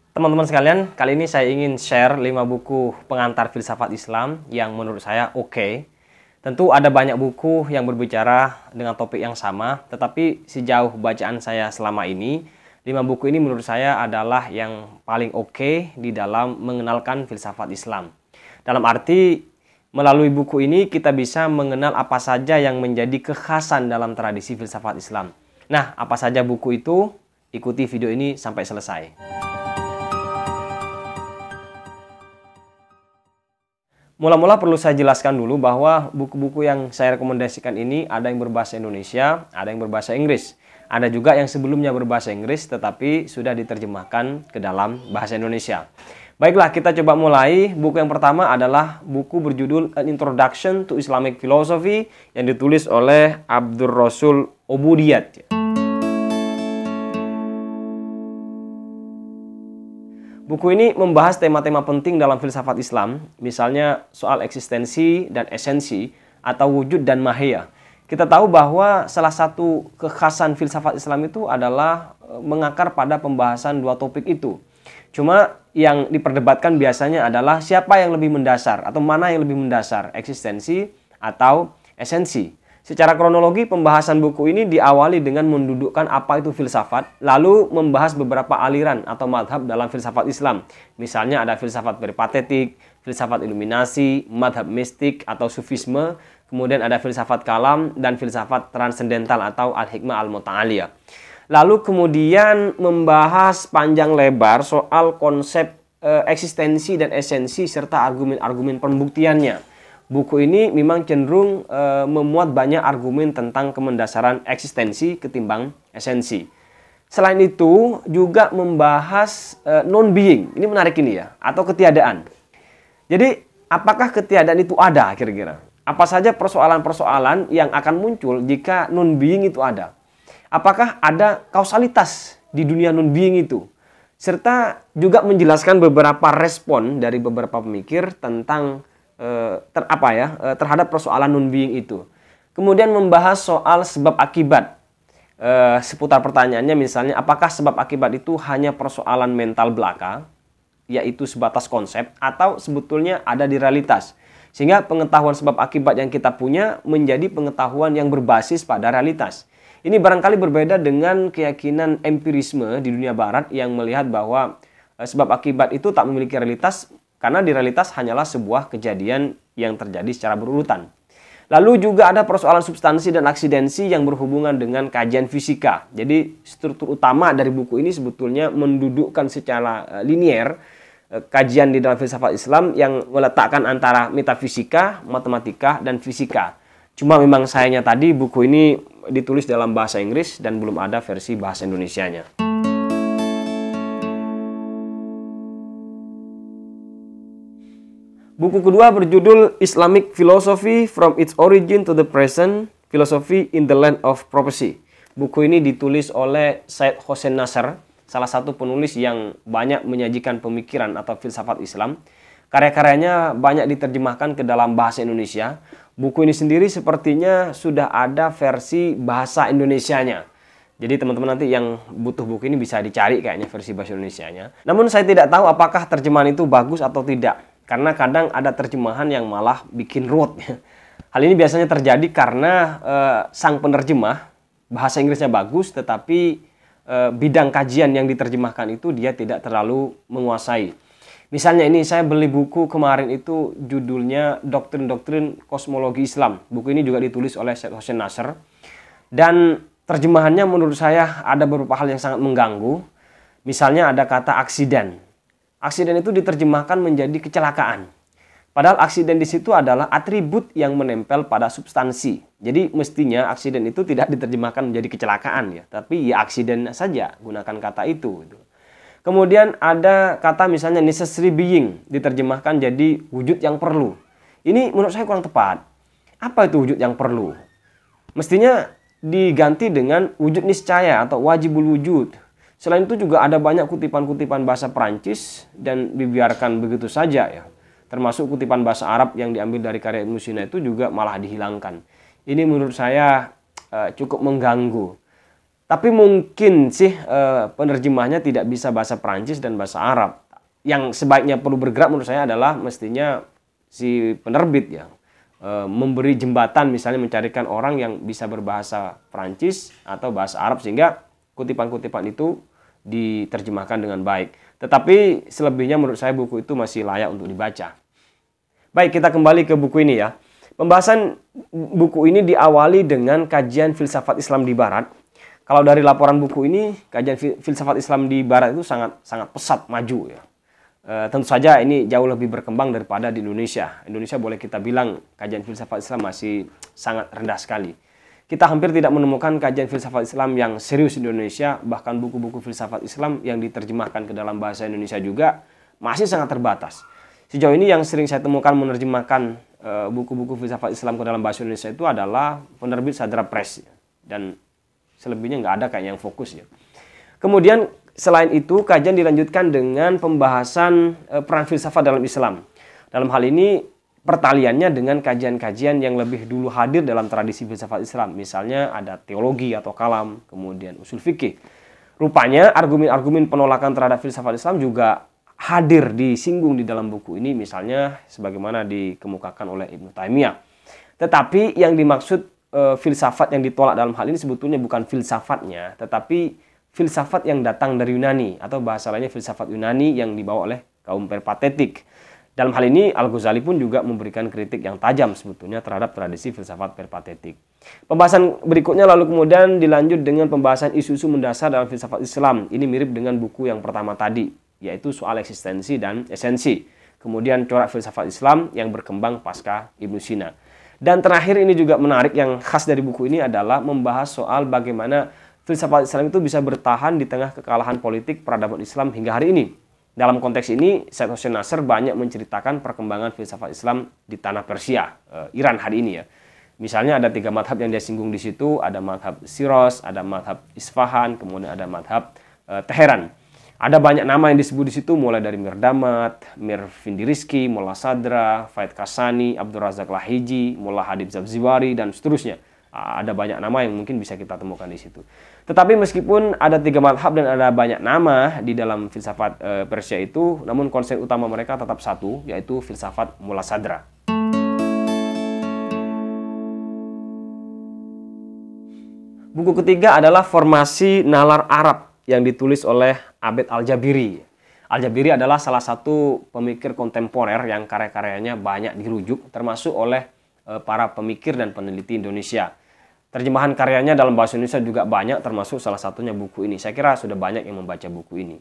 Teman-teman sekalian, kali ini saya ingin share 5 buku pengantar filsafat Islam yang menurut saya oke. Tentu ada banyak buku yang berbicara dengan topik yang sama, tetapi sejauh bacaan saya selama ini, 5 buku ini menurut saya adalah yang paling oke di dalam mengenalkan filsafat Islam. Dalam arti, melalui buku ini kita bisa mengenal apa saja yang menjadi kekhasan dalam tradisi filsafat Islam. Nah, apa saja buku itu? Ikuti video ini sampai selesai. Mula-mula perlu saya jelaskan dulu bahwa buku-buku yang saya rekomendasikan ini ada yang berbahasa Indonesia, ada yang berbahasa Inggris. Ada juga yang sebelumnya berbahasa Inggris tetapi sudah diterjemahkan ke dalam bahasa Indonesia. Baiklah, kita coba mulai. Buku yang pertama adalah buku berjudul An Introduction to Islamic Philosophy yang ditulis oleh Abdur Rasul Obudiyat. Buku ini membahas tema-tema penting dalam filsafat Islam, misalnya soal eksistensi dan esensi atau wujud dan mahiyah. Kita tahu bahwa salah satu kekhasan filsafat Islam itu adalah mengakar pada pembahasan dua topik itu. Cuma yang diperdebatkan biasanya adalah siapa yang lebih mendasar atau mana yang lebih mendasar, eksistensi atau esensi. Secara kronologi, pembahasan buku ini diawali dengan mendudukkan apa itu filsafat, lalu membahas beberapa aliran atau madhab dalam filsafat Islam. Misalnya ada filsafat peripatetik, filsafat iluminasi, madhab mistik atau sufisme, kemudian ada filsafat kalam, dan filsafat transendental atau al-hikmah al-muta'aliyah. Lalu kemudian membahas panjang lebar soal konsep eksistensi dan esensi serta argumen-argumen pembuktiannya. Buku ini memang cenderung memuat banyak argumen tentang kemendasaran eksistensi ketimbang esensi. Selain itu juga membahas non-being, ini menarik ini ya, atau ketiadaan. Jadi apakah ketiadaan itu ada kira-kira? Apa saja persoalan-persoalan yang akan muncul jika non-being itu ada? Apakah ada kausalitas di dunia non-being itu? Serta juga menjelaskan beberapa respon dari beberapa pemikir tentang terhadap persoalan non-being itu. Kemudian membahas soal sebab akibat. Seputar pertanyaannya misalnya, apakah sebab akibat itu hanya persoalan mental belaka, yaitu sebatas konsep, atau sebetulnya ada di realitas. Sehingga pengetahuan sebab akibat yang kita punya menjadi pengetahuan yang berbasis pada realitas. Ini barangkali berbeda dengan keyakinan empirisme di dunia barat yang melihat bahwa sebab akibat itu tak memiliki realitas, karena di realitas hanyalah sebuah kejadian yang terjadi secara berurutan. Lalu juga ada persoalan substansi dan aksidensi yang berhubungan dengan kajian fisika. Jadi struktur utama dari buku ini sebetulnya mendudukkan secara linier kajian di dalam filsafat Islam yang meletakkan antara metafisika, matematika, dan fisika. Cuma memang sayangnya tadi buku ini ditulis dalam bahasa Inggris dan belum ada versi bahasa Indonesianya. Buku kedua berjudul Islamic Philosophy from its Origin to the Present, Philosophy in the Land of Prophecy. Buku ini ditulis oleh Syed Hossein Nasr, salah satu penulis yang banyak menyajikan pemikiran atau filsafat Islam. Karya-karyanya banyak diterjemahkan ke dalam bahasa Indonesia. Buku ini sendiri sepertinya sudah ada versi bahasa Indonesianya. Jadi teman-teman nanti yang butuh buku ini bisa dicari kayaknya versi bahasa Indonesianya. Namun saya tidak tahu apakah terjemahan itu bagus atau tidak. Karena kadang ada terjemahan yang malah bikin ruwet. Hal ini biasanya terjadi karena sang penerjemah bahasa Inggrisnya bagus, tetapi bidang kajian yang diterjemahkan itu dia tidak terlalu menguasai. Misalnya ini saya beli buku kemarin itu judulnya Doktrin-Doktrin Kosmologi Islam. Buku ini juga ditulis oleh Syed Hossein Nasr. Dan terjemahannya menurut saya ada beberapa hal yang sangat mengganggu. Misalnya ada kata aksiden. Aksiden itu diterjemahkan menjadi kecelakaan. Padahal aksiden di situ adalah atribut yang menempel pada substansi. Jadi mestinya aksiden itu tidak diterjemahkan menjadi kecelakaan ya, tapi ya aksiden saja, gunakan kata itu. Kemudian ada kata misalnya necessary being, diterjemahkan jadi wujud yang perlu. Ini menurut saya kurang tepat. Apa itu wujud yang perlu? Mestinya diganti dengan wujud niscaya atau wajibul wujud. Selain itu juga ada banyak kutipan-kutipan bahasa Perancis dan dibiarkan begitu saja ya. Termasuk kutipan bahasa Arab yang diambil dari karya Ibnu Sina itu juga malah dihilangkan. Ini menurut saya cukup mengganggu. Tapi mungkin sih penerjemahnya tidak bisa bahasa Prancis dan bahasa Arab. Yang sebaiknya perlu bergerak menurut saya adalah mestinya si penerbit ya. Memberi jembatan, misalnya mencarikan orang yang bisa berbahasa Prancis atau bahasa Arab sehingga kutipan-kutipan itu diterjemahkan dengan baik. Tetapi selebihnya menurut saya buku itu masih layak untuk dibaca. Baik, kita kembali ke buku ini ya. Pembahasan buku ini diawali dengan kajian filsafat Islam di Barat. Kalau dari laporan buku ini, kajian filsafat Islam di Barat itu sangat pesat, maju ya. Tentu saja ini jauh lebih berkembang daripada di Indonesia. Indonesia boleh kita bilang kajian filsafat Islam masih sangat rendah sekali. Kita hampir tidak menemukan kajian filsafat Islam yang serius di Indonesia, bahkan buku-buku filsafat Islam yang diterjemahkan ke dalam bahasa Indonesia juga masih sangat terbatas. Sejauh ini yang sering saya temukan menerjemahkan buku-buku filsafat Islam ke dalam bahasa Indonesia itu adalah penerbit Sadra Press. Dan selebihnya nggak ada kayak yang fokus ya. Kemudian selain itu kajian dilanjutkan dengan pembahasan peran filsafat dalam Islam. Dalam hal ini pertaliannya dengan kajian-kajian yang lebih dulu hadir dalam tradisi filsafat Islam. Misalnya ada teologi atau kalam, kemudian usul fikih. Rupanya argumen-argumen penolakan terhadap filsafat Islam juga hadir disinggung di dalam buku ini, misalnya sebagaimana dikemukakan oleh Ibnu Taimiyah. Tetapi yang dimaksud filsafat yang ditolak dalam hal ini sebetulnya bukan filsafatnya, tetapi filsafat yang datang dari Yunani, atau bahasa lainnya filsafat Yunani yang dibawa oleh kaum peripatetik. Dalam hal ini Al-Ghazali pun juga memberikan kritik yang tajam sebetulnya terhadap tradisi filsafat peripatetik. Pembahasan berikutnya lalu kemudian dilanjut dengan pembahasan isu-isu mendasar dalam filsafat Islam. Ini mirip dengan buku yang pertama tadi, yaitu soal eksistensi dan esensi. Kemudian corak filsafat Islam yang berkembang pasca Ibnu Sina. Dan terakhir ini juga menarik, yang khas dari buku ini adalah membahas soal bagaimana filsafat Islam itu bisa bertahan di tengah kekalahan politik peradaban Islam hingga hari ini. Dalam konteks ini, Said Hossein Nasr banyak menceritakan perkembangan filsafat Islam di tanah Persia, Iran hari ini ya. Misalnya ada 3 madhab yang dia singgung di situ, ada madhab Shiraz, ada madhab Isfahan, kemudian ada madhab Teheran. Ada banyak nama yang disebut di situ, mulai dari Mir Damad, Mir Findirizki, Mullah Sadra, Faid Kasani, Abdul Razak Lahiji, Mullah Habib Zabziwari, dan seterusnya. Ada banyak nama yang mungkin bisa kita temukan di situ. Tetapi meskipun ada 3 madhab dan ada banyak nama di dalam filsafat Persia itu, namun konsep utama mereka tetap satu, yaitu filsafat Mullah Sadra. Buku ketiga adalah Formasi Nalar Arab yang ditulis oleh Abed Al-Jabiri. Al-Jabiri adalah salah satu pemikir kontemporer yang karya-karyanya banyak dirujuk, termasuk oleh para pemikir dan peneliti Indonesia. Terjemahan karyanya dalam bahasa Indonesia juga banyak, termasuk salah satunya buku ini. Saya kira sudah banyak yang membaca buku ini.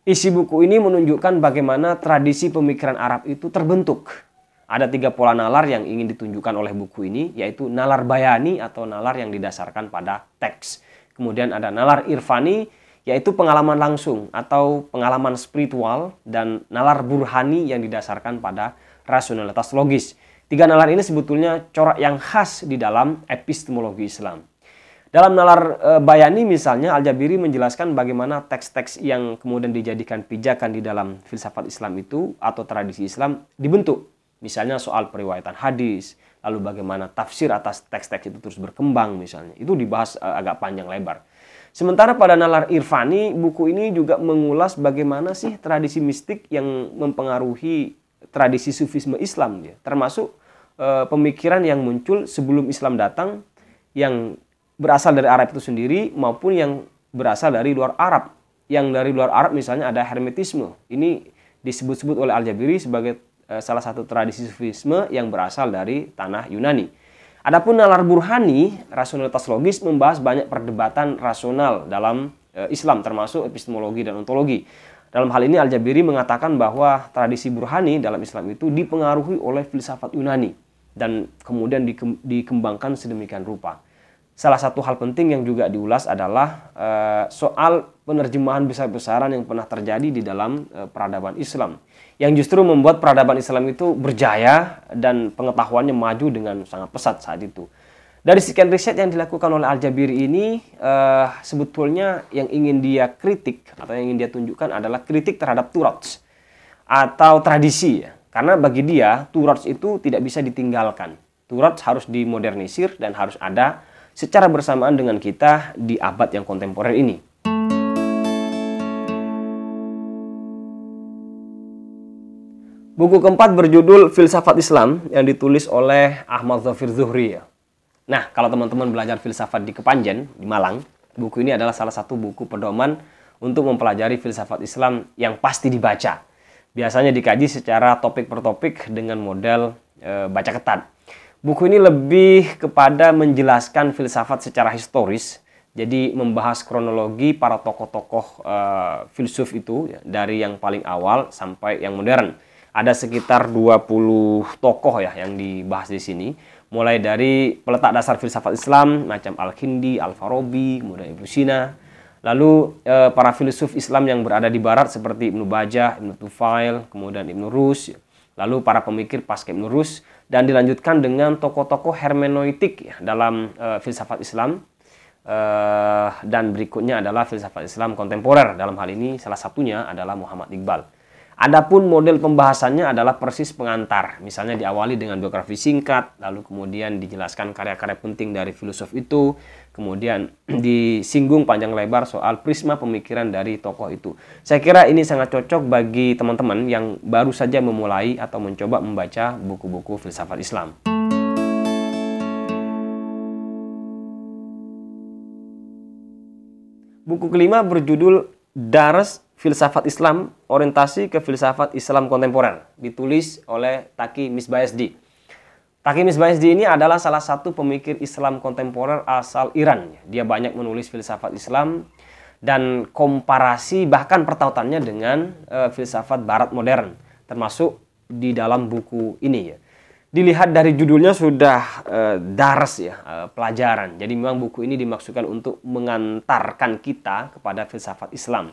Isi buku ini menunjukkan bagaimana tradisi pemikiran Arab itu terbentuk. Ada 3 pola nalar yang ingin ditunjukkan oleh buku ini, yaitu nalar bayani atau nalar yang didasarkan pada teks. Kemudian ada nalar irfani, yaitu pengalaman langsung atau pengalaman spiritual, dan nalar burhani yang didasarkan pada rasionalitas logis. 3 nalar ini sebetulnya corak yang khas di dalam epistemologi Islam. Dalam nalar bayani misalnya, Al-Jabiri menjelaskan bagaimana teks-teks yang kemudian dijadikan pijakan di dalam filsafat Islam itu atau tradisi Islam dibentuk. Misalnya soal periwayatan hadis, lalu bagaimana tafsir atas teks-teks itu terus berkembang misalnya. Itu dibahas agak panjang lebar. Sementara pada nalar irfani, buku ini juga mengulas bagaimana sih tradisi mistik yang mempengaruhi tradisi sufisme Islam, ya. Termasuk pemikiran yang muncul sebelum Islam datang, yang berasal dari Arab itu sendiri maupun yang berasal dari luar Arab. Yang dari luar Arab misalnya ada Hermetisme. Ini disebut-sebut oleh Al-Jabiri sebagai salah satu tradisi sufisme yang berasal dari tanah Yunani. Adapun nalar burhani, rasionalitas logis, membahas banyak perdebatan rasional dalam Islam, termasuk epistemologi dan ontologi. Dalam hal ini Al-Jabiri mengatakan bahwa tradisi burhani dalam Islam itu dipengaruhi oleh filsafat Yunani dan kemudian dikembangkan sedemikian rupa. Salah satu hal penting yang juga diulas adalah soal penerjemahan besar-besaran yang pernah terjadi di dalam peradaban Islam, yang justru membuat peradaban Islam itu berjaya dan pengetahuannya maju dengan sangat pesat saat itu. Dari sekian riset yang dilakukan oleh Al-Jabiri ini, sebetulnya yang ingin dia kritik atau yang ingin dia tunjukkan adalah kritik terhadap Turats atau tradisi, ya. Karena bagi dia Turats itu tidak bisa ditinggalkan. Turats harus dimodernisir dan harus ada secara bersamaan dengan kita di abad yang kontemporer ini. Buku keempat berjudul Filsafat Islam yang ditulis oleh Ahmad Dhafir Zuhri. Nah, kalau teman-teman belajar filsafat di Kepanjen, di Malang, buku ini adalah salah satu buku pedoman untuk mempelajari filsafat Islam yang pasti dibaca. Biasanya dikaji secara topik per topik dengan model baca ketat. Buku ini lebih kepada menjelaskan filsafat secara historis, jadi membahas kronologi para tokoh-tokoh filsuf itu ya, dari yang paling awal sampai yang modern. Ada sekitar 20 tokoh ya yang dibahas di sini, mulai dari peletak dasar filsafat Islam macam Al-Kindi, Al-Farabi, kemudian Ibnu Sina, lalu para filsuf Islam yang berada di barat seperti Ibnu Bajjah, Ibnu Tufail, kemudian Ibnu Rus, lalu para pemikir pasca Ibnu Rus, dan dilanjutkan dengan tokoh-tokoh hermeneutik ya, dalam filsafat Islam, dan berikutnya adalah filsafat Islam kontemporer. Dalam hal ini salah satunya adalah Muhammad Iqbal. Adapun model pembahasannya adalah persis pengantar, misalnya diawali dengan biografi singkat, lalu kemudian dijelaskan karya-karya penting dari filosof itu, kemudian disinggung panjang lebar soal prisma pemikiran dari tokoh itu. Saya kira ini sangat cocok bagi teman-teman yang baru saja memulai atau mencoba membaca buku-buku filsafat Islam. Buku kelima berjudul Dars Filsafat Islam, Orientasi ke Filsafat Islam Kontemporer, ditulis oleh Taqi Misbahesdi. Taqi Misbahesdi ini adalah salah satu pemikir Islam kontemporer asal Iran. Dia banyak menulis filsafat Islam dan komparasi bahkan pertautannya dengan filsafat Barat modern, termasuk di dalam buku ini. Ya. Dilihat dari judulnya sudah dars ya, pelajaran. Jadi memang buku ini dimaksudkan untuk mengantarkan kita kepada filsafat Islam.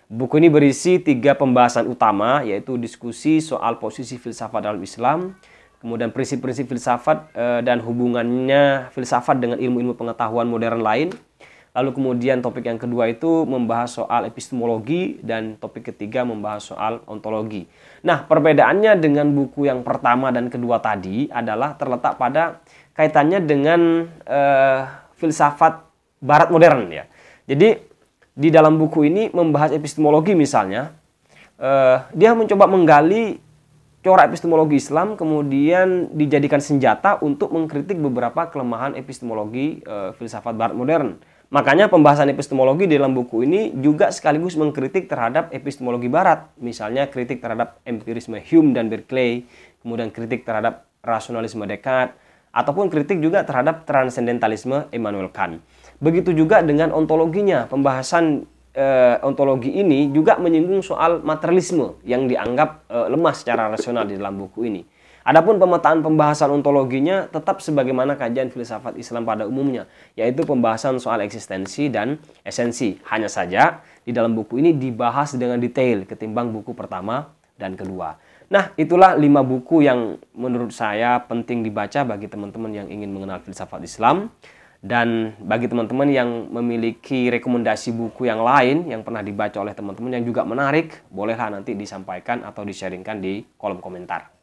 Buku ini berisi 3 pembahasan utama, yaitu diskusi soal posisi filsafat dalam Islam, kemudian prinsip-prinsip filsafat dan hubungannya filsafat dengan ilmu-ilmu pengetahuan modern lain. Lalu kemudian topik yang kedua itu membahas soal epistemologi, dan topik ketiga membahas soal ontologi. Nah, perbedaannya dengan buku yang pertama dan kedua tadi adalah terletak pada kaitannya dengan filsafat Barat modern ya. Jadi di dalam buku ini membahas epistemologi misalnya, dia mencoba menggali corak epistemologi Islam, kemudian dijadikan senjata untuk mengkritik beberapa kelemahan epistemologi filsafat Barat modern. Makanya pembahasan epistemologi di dalam buku ini juga sekaligus mengkritik terhadap epistemologi Barat. Misalnya kritik terhadap empirisme Hume dan Berkeley, kemudian kritik terhadap rasionalisme Descartes, ataupun kritik juga terhadap transendentalisme Immanuel Kant. Begitu juga dengan ontologinya. Pembahasan ontologi ini juga menyinggung soal materialisme yang dianggap lemah secara rasional di dalam buku ini. Adapun pemetaan pembahasan ontologinya tetap sebagaimana kajian filsafat Islam pada umumnya, yaitu pembahasan soal eksistensi dan esensi. Hanya saja di dalam buku ini dibahas dengan detail ketimbang buku pertama dan kedua. Nah, itulah 5 buku yang menurut saya penting dibaca bagi teman-teman yang ingin mengenal filsafat Islam. Dan bagi teman-teman yang memiliki rekomendasi buku yang lain yang pernah dibaca oleh teman-teman yang juga menarik, bolehlah nanti disampaikan atau di-sharingkan di kolom komentar.